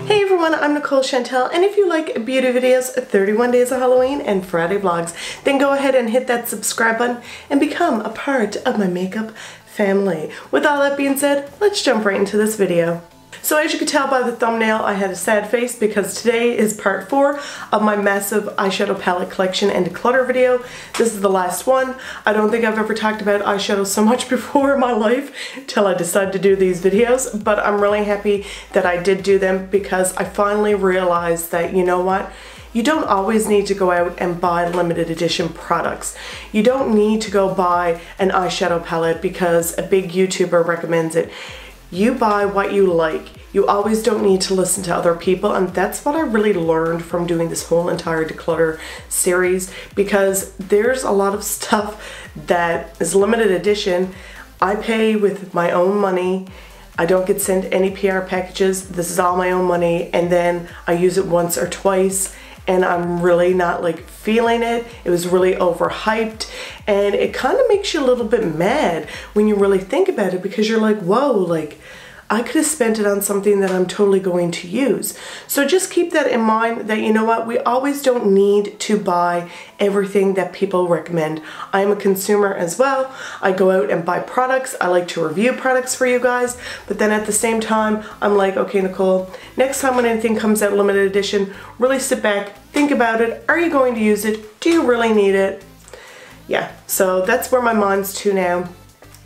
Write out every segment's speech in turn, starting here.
Hey everyone, I'm Nicole Chantell, and if you like beauty videos, 31 days of Halloween, and Friday vlogs, then go ahead and hit that subscribe button and become a part of my makeup family. With all that being said, let's jump right into this video. So as you can tell by the thumbnail, I had a sad face because today is part 4 of my massive eyeshadow palette collection and declutter video. This is the last one. I don't think I've ever talked about eyeshadow so much before in my life till I decided to do these videos, but I'm really happy that I did do them because I finally realized that, you know what? You don't always need to go out and buy limited edition products. You don't need to go buy an eyeshadow palette because a big YouTuber recommends it. You buy what you like. You always don't need to listen to other people, and that's what I really learned from doing this whole entire declutter series, because there's a lot of stuff that is limited edition. I pay with my own money. I don't get sent any PR packages. This is all my own money, and then I use it once or twice and I'm really not like feeling it. It was really overhyped, and it kind of makes you a little bit mad when you really think about it, because you're like, whoa, like I could have spent it on something that I'm totally going to use. So just keep that in mind, that you know what, we always don't need to buy everything that people recommend. I'm a consumer as well. I go out and buy products. I like to review products for you guys, but then at the same time, I'm like, okay, Nicole, next time when anything comes out limited edition, really sit back, think about it. Are you going to use it? Do you really need it? Yeah, so that's where my mind's to now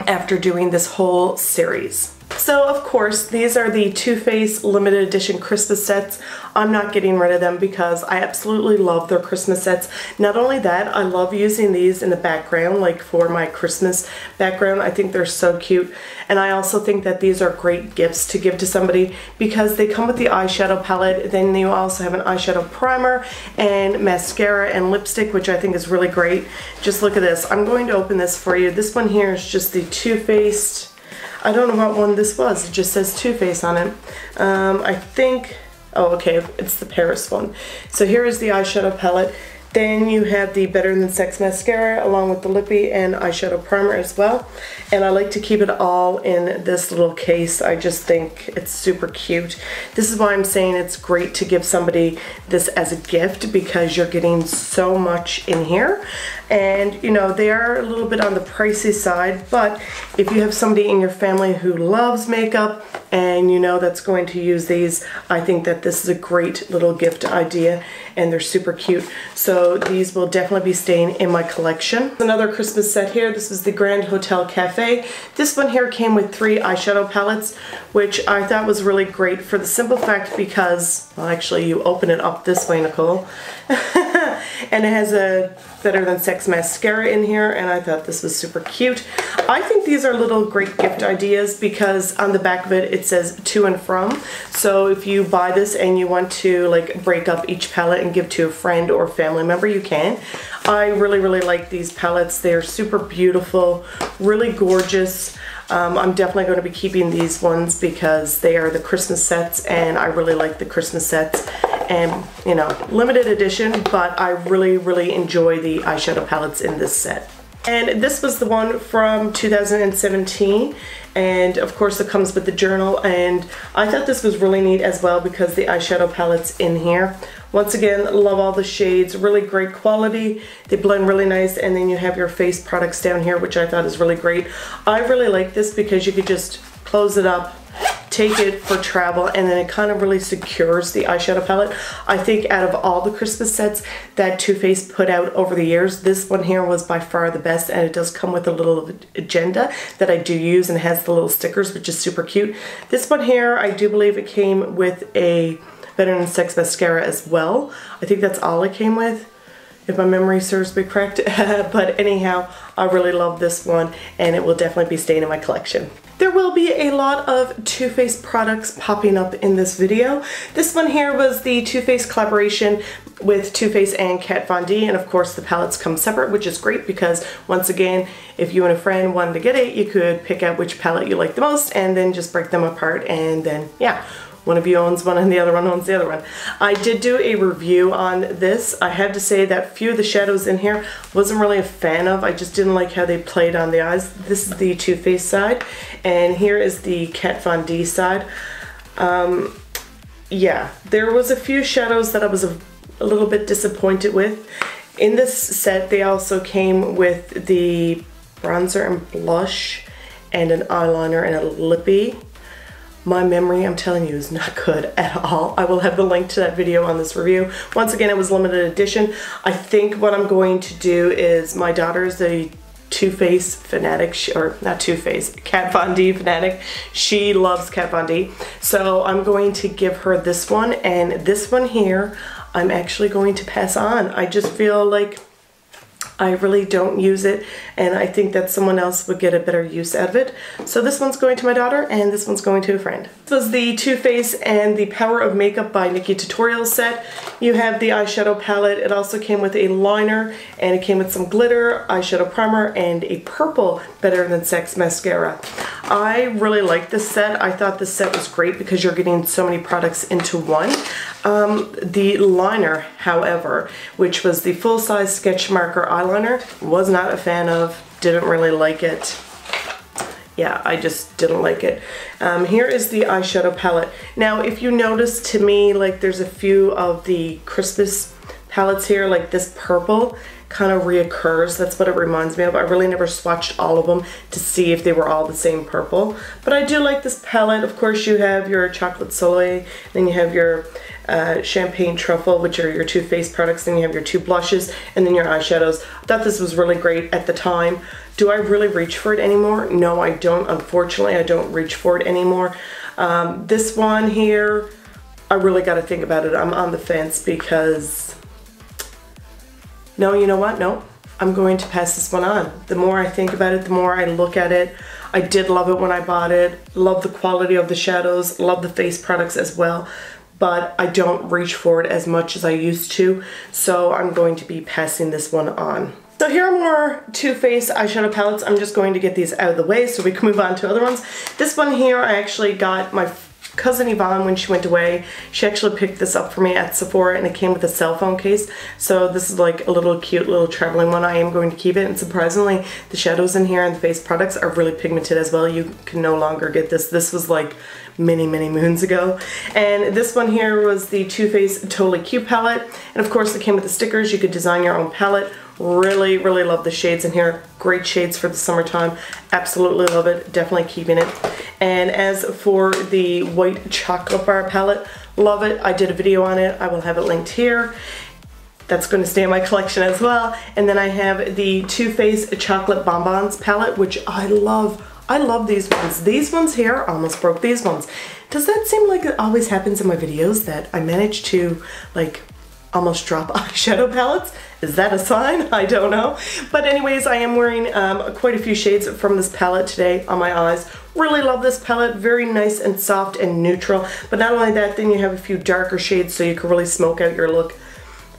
after doing this whole series. So of course, these are the Too Faced limited edition Christmas sets. I'm not getting rid of them because I absolutely love their Christmas sets. Not only that, I love using these in the background, like for my Christmas background. I think they're so cute. And I also think that these are great gifts to give to somebody because they come with the eyeshadow palette. Then you also have an eyeshadow primer and mascara and lipstick, which I think is really great. Just look at this. I'm going to open this for you. This one here is just the Too Faced. I don't know what one this was. It just says Too Faced on it. I think, oh okay, it's the Paris one. So here is the eyeshadow palette. Then you have the Better Than Sex mascara along with the lippy and eyeshadow primer as well. And I like to keep it all in this little case. I just think it's super cute. This is why I'm saying it's great to give somebody this as a gift, because you're getting so much in here. And you know, they are a little bit on the pricey side, but if you have somebody in your family who loves makeup and you know that's going to use these, I think that this is a great little gift idea, and they're super cute. So these will definitely be staying in my collection. Another Christmas set here. This is the Grand Hotel Cafe. This one here came with 3 eyeshadow palettes, which I thought was really great for the simple fact because, well, actually you open it up this way, Nicole, and it has a Better Than Sex mascara in here, and I thought this was super cute. I think these are little great gift ideas because on the back of it, it says to and from. So if you buy this and you want to like break up each palette and give to a friend or family member, you can. I really, really like these palettes. They're super beautiful, really gorgeous. I'm definitely going to be keeping these ones because they are the Christmas sets, and I really like the Christmas sets. And you know, limited edition, but I really, really enjoy the eyeshadow palettes in this set. And this was the one from 2017, and of course it comes with the journal, and I thought this was really neat as well because the eyeshadow palette's in here. Once again, love all the shades, really great quality. They blend really nice, and then you have your face products down here, which I thought is really great. I really like this because you could just close it up, take it for travel, and then it kind of really secures the eyeshadow palette. I think out of all the Christmas sets that Too Faced put out over the years, this one here was by far the best, and it does come with a little agenda that I do use and has the little stickers, which is super cute. This one here, I do believe it came with a Better Than Sex mascara as well. I think that's all it came with, if my memory serves me correct. But anyhow, I really love this one, and it will definitely be staying in my collection. There will be a lot of Too Faced products popping up in this video. This one here was the Too Faced collaboration with Too Faced and Kat Von D, and of course the palettes come separate, which is great because once again, if you and a friend wanted to get it, you could pick out which palette you like the most and then just break them apart, and then yeah, one of you owns one and the other one owns the other one. I did do a review on this. I have to say that a few of the shadows in here wasn't really a fan of. I just didn't like how they played on the eyes. This is the Too Faced side, and here is the Kat Von D side. yeah, there was a few shadows that I was a little bit disappointed with. In this set, they also came with the bronzer and blush and an eyeliner and a lippy. My memory, I'm telling you, is not good at all. I will have the link to that video on this review. Once again, it was limited edition. I think what I'm going to do is, my daughter's a Too Faced fanatic, or not Too Faced, Kat Von D fanatic. She loves Kat Von D. So I'm going to give her this one, and this one here, I'm actually going to pass on. I just feel like I really don't use it, and I think that someone else would get a better use out of it. So this one's going to my daughter, and this one's going to a friend. This was the Too Faced and the Power of Makeup by Nikki Tutorials set. You have the eyeshadow palette. It also came with a liner, and it came with some glitter, eyeshadow primer, and a purple Better Than Sex mascara. I really like this set. I thought this set was great because you're getting so many products into one. The liner, however, which was the full-size sketch marker eyeliner, was not a fan of, didn't really like it. Yeah, I just didn't like it. Here is the eyeshadow palette. Now, if you notice, to me, like, there's a few of the Christmas palettes here, like this purple kind of reoccurs. That's what it reminds me of. I really never swatched all of them to see if they were all the same purple, but I do like this palette. Of course, you have your Chocolate Soleil, then you have your Champagne Truffle, which are your Too Faced products, then you have your two blushes, and then your eyeshadows. I thought this was really great at the time. Do I really reach for it anymore? No, I don't. Unfortunately, I don't reach for it anymore. This one here, I really got to think about it. I'm on the fence because, no, you know what? No, I'm going to pass this one on. The more I think about it, the more I look at it. I did love it when I bought it. Love the quality of the shadows. Love the face products as well. But I don't reach for it as much as I used to. So I'm going to be passing this one on. So here are more Too Faced eyeshadow palettes. I'm just going to get these out of the way so we can move on to other ones. This one here, I actually got my cousin Yvonne when she went away. She actually picked this up for me at Sephora, and it came with a cell phone case. So this is like a little cute little traveling one. I am going to keep it, and surprisingly, the shadows in here and the face products are really pigmented as well. You can no longer get this. This was like many moons ago. And this one here was the Too Faced Totally Cute palette, and of course it came with the stickers. You could design your own palette. Really love the shades in here. Great shades for the summertime. Absolutely love it. Definitely keeping it. And as for the white chocolate bar palette, love it. I did a video on it. I will have it linked here. That's going to stay in my collection as well. And then I have the Too Faced Chocolate Bonbons palette, which I love. I love these ones. These ones here, almost broke these ones. Does that seem like it always happens in my videos, that I manage to like almost drop eyeshadow palettes? Is that a sign? I don't know. But anyways, I am wearing quite a few shades from this palette today on my eyes. Really love this palette. Very nice and soft and neutral. But not only that, then you have a few darker shades so you can really smoke out your look.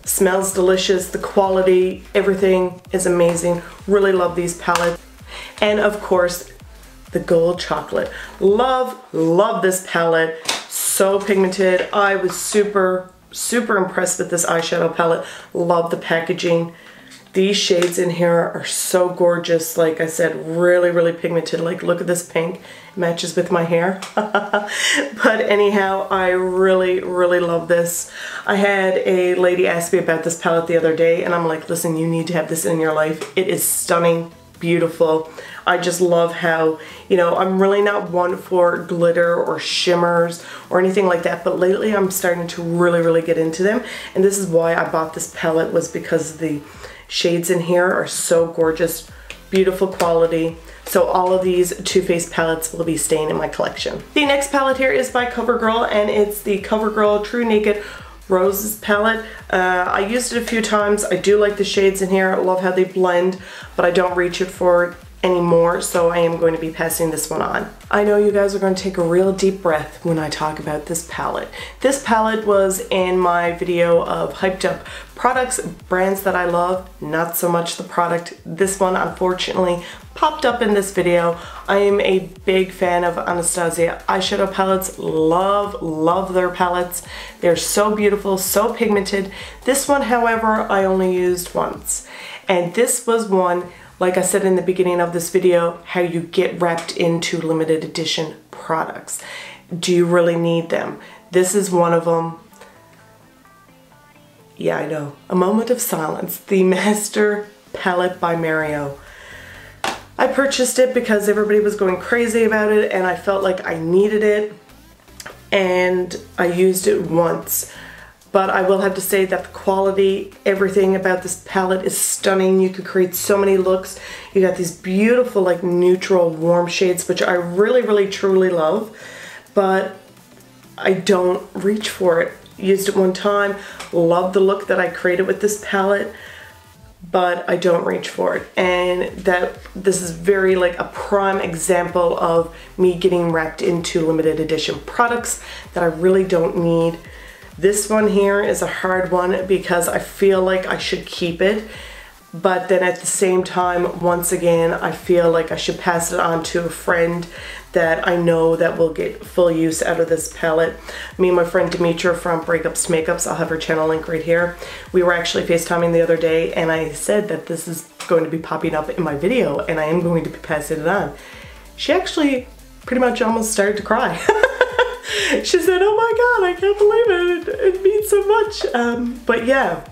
Smells delicious. The quality, everything is amazing. Really love these palettes. And of course, the gold chocolate. Love this palette. So pigmented. I was super impressed with this eyeshadow palette. Love the packaging. These shades in here are so gorgeous. Like I said, really pigmented. Like, look at this pink. It matches with my hair. But anyhow, I really love this. I had a lady ask me about this palette the other day, and I'm like, listen, you need to have this in your life. It is stunning, beautiful. I just love how, you know, I'm really not one for glitter or shimmers or anything like that, but lately I'm starting to really get into them. And this is why I bought this palette, was because the shades in here are so gorgeous, beautiful quality. So all of these Too Faced palettes will be staying in my collection. The next palette here is by Covergirl, and it's the Covergirl True Naked Roses palette. I used it a few times. I do like the shades in here. I love how they blend, but I don't reach it for anymore, so I am going to be passing this one on. I know you guys are going to take a real deep breath when I talk about this palette. This palette was in my video of hyped up products, brands that I love, not so much the product. This one unfortunately popped up in this video. I am a big fan of Anastasia eyeshadow palettes. Love their palettes. They're so beautiful, so pigmented. This one, however, I only used once. And this was one, like I said in the beginning of this video, how you get wrapped into limited edition products. Do you really need them? This is one of them. Yeah, I know. A Moment of Silence, the Master Palette by Mario. I purchased it because everybody was going crazy about it and I felt like I needed it, and I used it once. But I will have to say that the quality, everything about this palette is stunning. You could create so many looks. You got these beautiful like neutral warm shades, which I really, really, truly love. But I don't reach for it. Used it one time, love the look that I created with this palette, but I don't reach for it. And this is very like a prime example of me getting wrapped into limited edition products that I really don't need. This one here is a hard one because I feel like I should keep it, but then at the same time, once again, I feel like I should pass it on to a friend that I know that will get full use out of this palette. Me and my friend Demetra from Breakups Makeups, I'll have her channel link right here. We were actually FaceTiming the other day and I said that this is going to be popping up in my video and I am going to be passing it on. She actually pretty much almost started to cry. She said, oh my god, I can't believe it. It means so much. But yeah,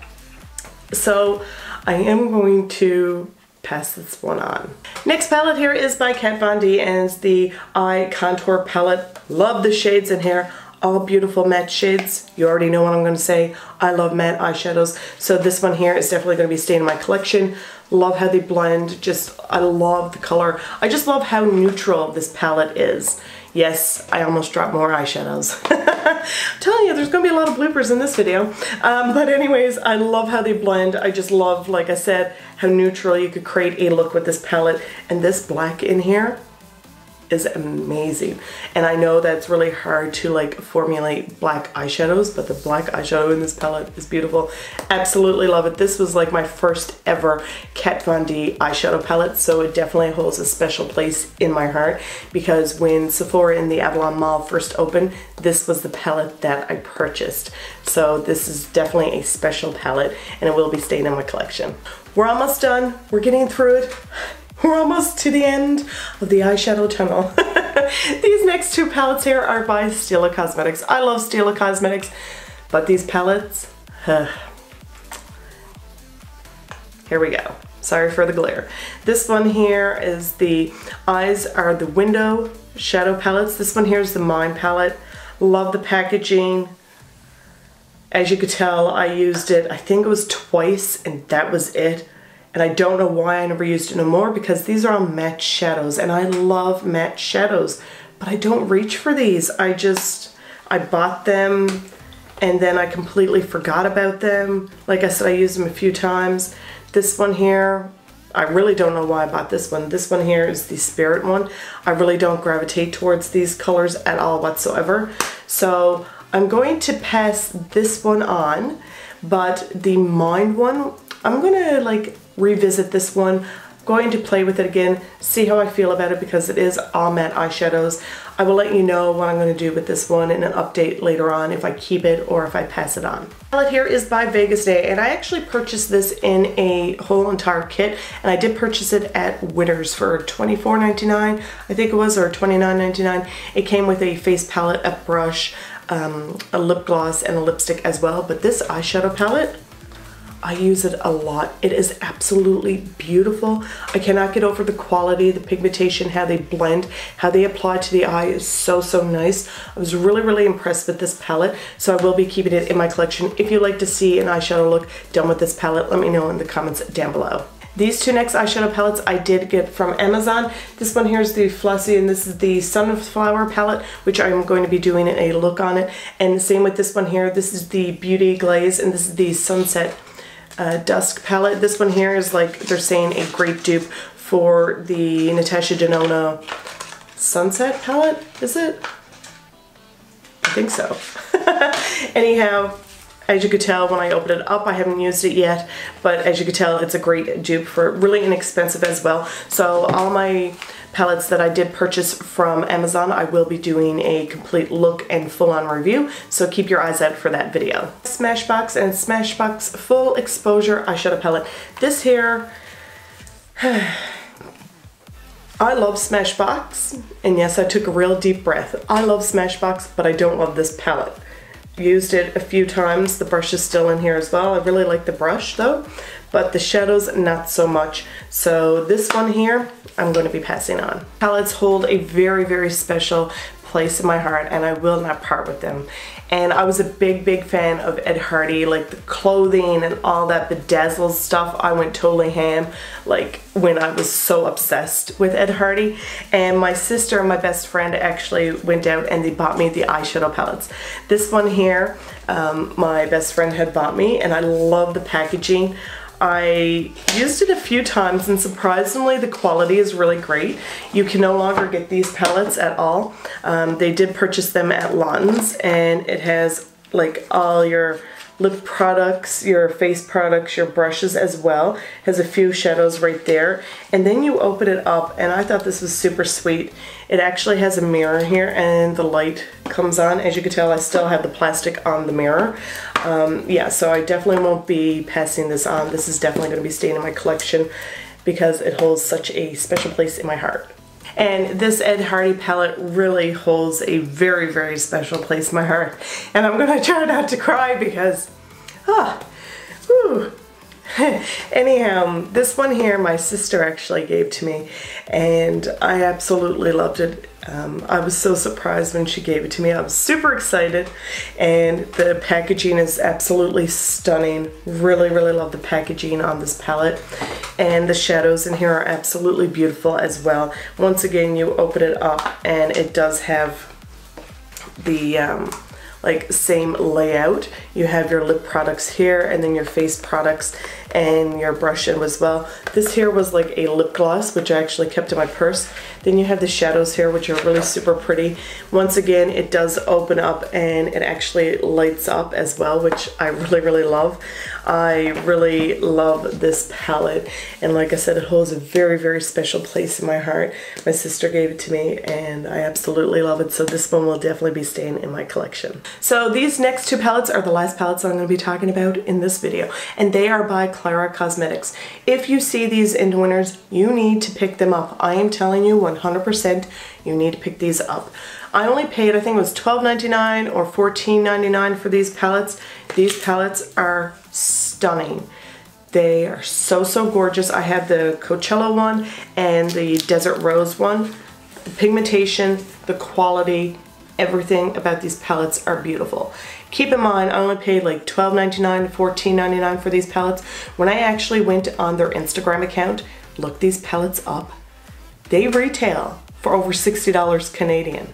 so I am going to pass this one on. Next palette here is by Kat Von D and it's the Eye Contour Palette. Love the shades in here. All beautiful matte shades. You already know what I'm going to say. I love matte eyeshadows. So this one here is definitely going to be staying in my collection. Love how they blend. Just, I love the color. I just love how neutral this palette is. Yes, I almost dropped more eyeshadows. I'm telling you, there's going to be a lot of bloopers in this video. But anyways, I love how they blend. I just love, like I said, how neutral you could create a look with this palette. And this black in here is amazing. And I know that's really hard to like formulate black eyeshadows, but the black eyeshadow in this palette is beautiful. Absolutely love it. This was like my first ever Kat Von D eyeshadow palette, so it definitely holds a special place in my heart because when Sephora in the Avalon Mall first opened, this was the palette that I purchased. So this is definitely a special palette and it will be staying in my collection. We're almost done. We're getting through it. We're almost to the end of the eyeshadow tunnel. These next two palettes here are by Stila Cosmetics. I love Stila Cosmetics, but these palettes, here we go. Sorry for the glare. This one here is the Eyes Are the Window shadow palettes. This one here is the Mine palette. Love the packaging. As you could tell, I used it, I think it was twice, and that was it. And I don't know why I never used it no more because these are all matte shadows and I love matte shadows, but I don't reach for these. I bought them and then I completely forgot about them. Like I said, I used them a few times. This one here, I really don't know why I bought this one. This one here is the Spirit one. I really don't gravitate towards these colors at all whatsoever. So I'm going to pass this one on, but the Mind one, I'm gonna like revisit this one, going to play with it again, see how I feel about it because it is all matte eyeshadows. I will let you know what I'm going to do with this one in an update later on, if I keep it or if I pass it on. The palette here is by Vegas Day and I actually purchased this in a whole entire kit and I did purchase it at Winners for $24.99 I think it was, or $29.99. It came with a face palette, a brush, a lip gloss and a lipstick as well, but this eyeshadow palette, I use it a lot. It is absolutely beautiful. I cannot get over the quality, the pigmentation, how they blend, how they apply to the eye is so, so nice. I was really, really impressed with this palette, so I will be keeping it in my collection. If you'd like to see an eyeshadow look done with this palette, let me know in the comments down below. These two next eyeshadow palettes I did get from Amazon. This one here is the Flossy and this is the Sunflower palette, which I'm going to be doing a look on it. And the same with this one here. This is the Beauty Glaze and this is the Sunset Dusk palette. This one here is like they're saying a great dupe for the Natasha Denona Sunset palette, is it? I think so. Anyhow, as you could tell when I opened it up, I haven't used it yet, but as you could tell, it's a great dupe for really inexpensive as well. So all my palettes that I did purchase from Amazon, I will be doing a complete look and full-on review, so keep your eyes out for that video. Smashbox and Smashbox Full Exposure Eyeshadow Palette. This here, I love Smashbox, and yes, I took a real deep breath. I love Smashbox, but I don't love this palette. Used it a few times. The brush is still in here as well. I really like the brush though, but the shadows not so much. So this one here, I'm going to be passing on. Palettes hold a very, very special place in my heart, and I will not part with them. And I was a big fan of Ed Hardy, like the clothing and all that bedazzled stuff. I went totally ham, like when I was so obsessed with Ed Hardy. And my sister and my best friend actually went out and they bought me the eyeshadow palettes. This one here, my best friend had bought me, and I love the packaging. I used it a few times, and surprisingly the quality is really great. You can no longer get these palettes at all. They did purchase them at Lawton's, and it has like all your lip products, your face products, your brushes as well. Has a few shadows right there. And then you open it up, and I thought this was super sweet. It actually has a mirror here, and the light comes on. As you can tell, I still have the plastic on the mirror. Yeah, so I definitely won't be passing this on. This is definitely going to be staying in my collection because it holds such a special place in my heart. And this Ed Hardy palette really holds a very, very special place in my heart. And I'm going to try not to cry because, anyhow, this one here my sister actually gave to me, and I absolutely loved it. I was so surprised when she gave it to me. I was super excited, and the packaging is absolutely stunning. Really love the packaging on this palette, and the shadows in here are absolutely beautiful as well. Once again, you open it up and it does have the like same layout. You have your lip products here, and then your face products and your brush as well. This here was like a lip gloss, which I actually kept in my purse. Then you have the shadows here, which are really super pretty. Once again, it does open up and it actually lights up as well, which I really love. I really love this palette, and like I said, it holds a very special place in my heart. My sister gave it to me, and I absolutely love it, so this one will definitely be staying in my collection. So these next two palettes are the last palettes I'm going to be talking about in this video, and they are by Clara Cosmetics. If you see these in winners, you need to pick them up. I am telling you 100% you need to pick these up. I only paid, I think it was $12.99 or $14.99 for these palettes. These palettes are stunning. They are so gorgeous. I have the Coachella one and the Desert Rose one. The pigmentation, the quality, everything about these palettes are beautiful. Keep in mind, I only paid like $12.99 to $14.99 for these palettes. When I actually went on their Instagram account, looked these palettes up, they retail for over $60 Canadian.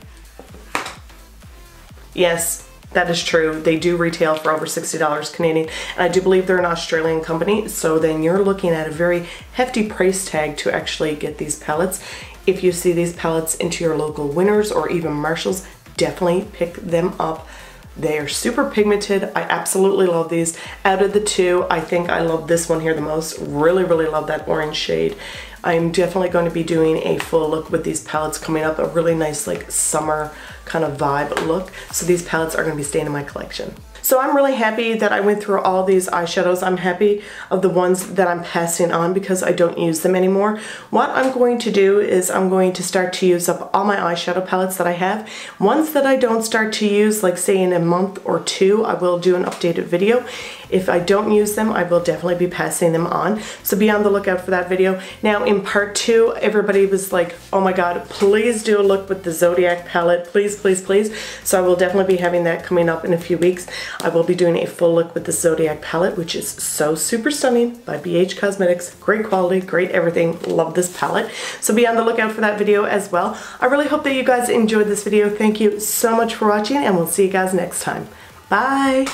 Yes, that is true. They do retail for over $60 Canadian, and I do believe they're an Australian company, so then you're looking at a very hefty price tag to actually get these palettes. If you see these palettes into your local Winners or even Marshalls, definitely pick them up. They are super pigmented. I absolutely love these. Out of the two, I think I love this one here the most. Really love that orange shade. I'm definitely going to be doing a full look with these palettes coming up, a really nice like summer kind of vibe look. So these palettes are going to be staying in my collection. So I'm really happy that I went through all these eyeshadows. I'm happy of the ones that I'm passing on because I don't use them anymore. What I'm going to do is I'm going to start to use up all my eyeshadow palettes that I have. Ones that I don't start to use, like say in a month or two, I will do an updated video. If I don't use them, I will definitely be passing them on. So be on the lookout for that video. Now in part 2, everybody was like, oh my god, please do a look with the Zodiac palette. Please. So I will definitely be having that coming up in a few weeks. I will be doing a full look with the Zodiac palette, which is so super stunning, by BH Cosmetics. Great quality, great everything. Love this palette. So be on the lookout for that video as well. I really hope that you guys enjoyed this video. Thank you so much for watching, and we'll see you guys next time. Bye!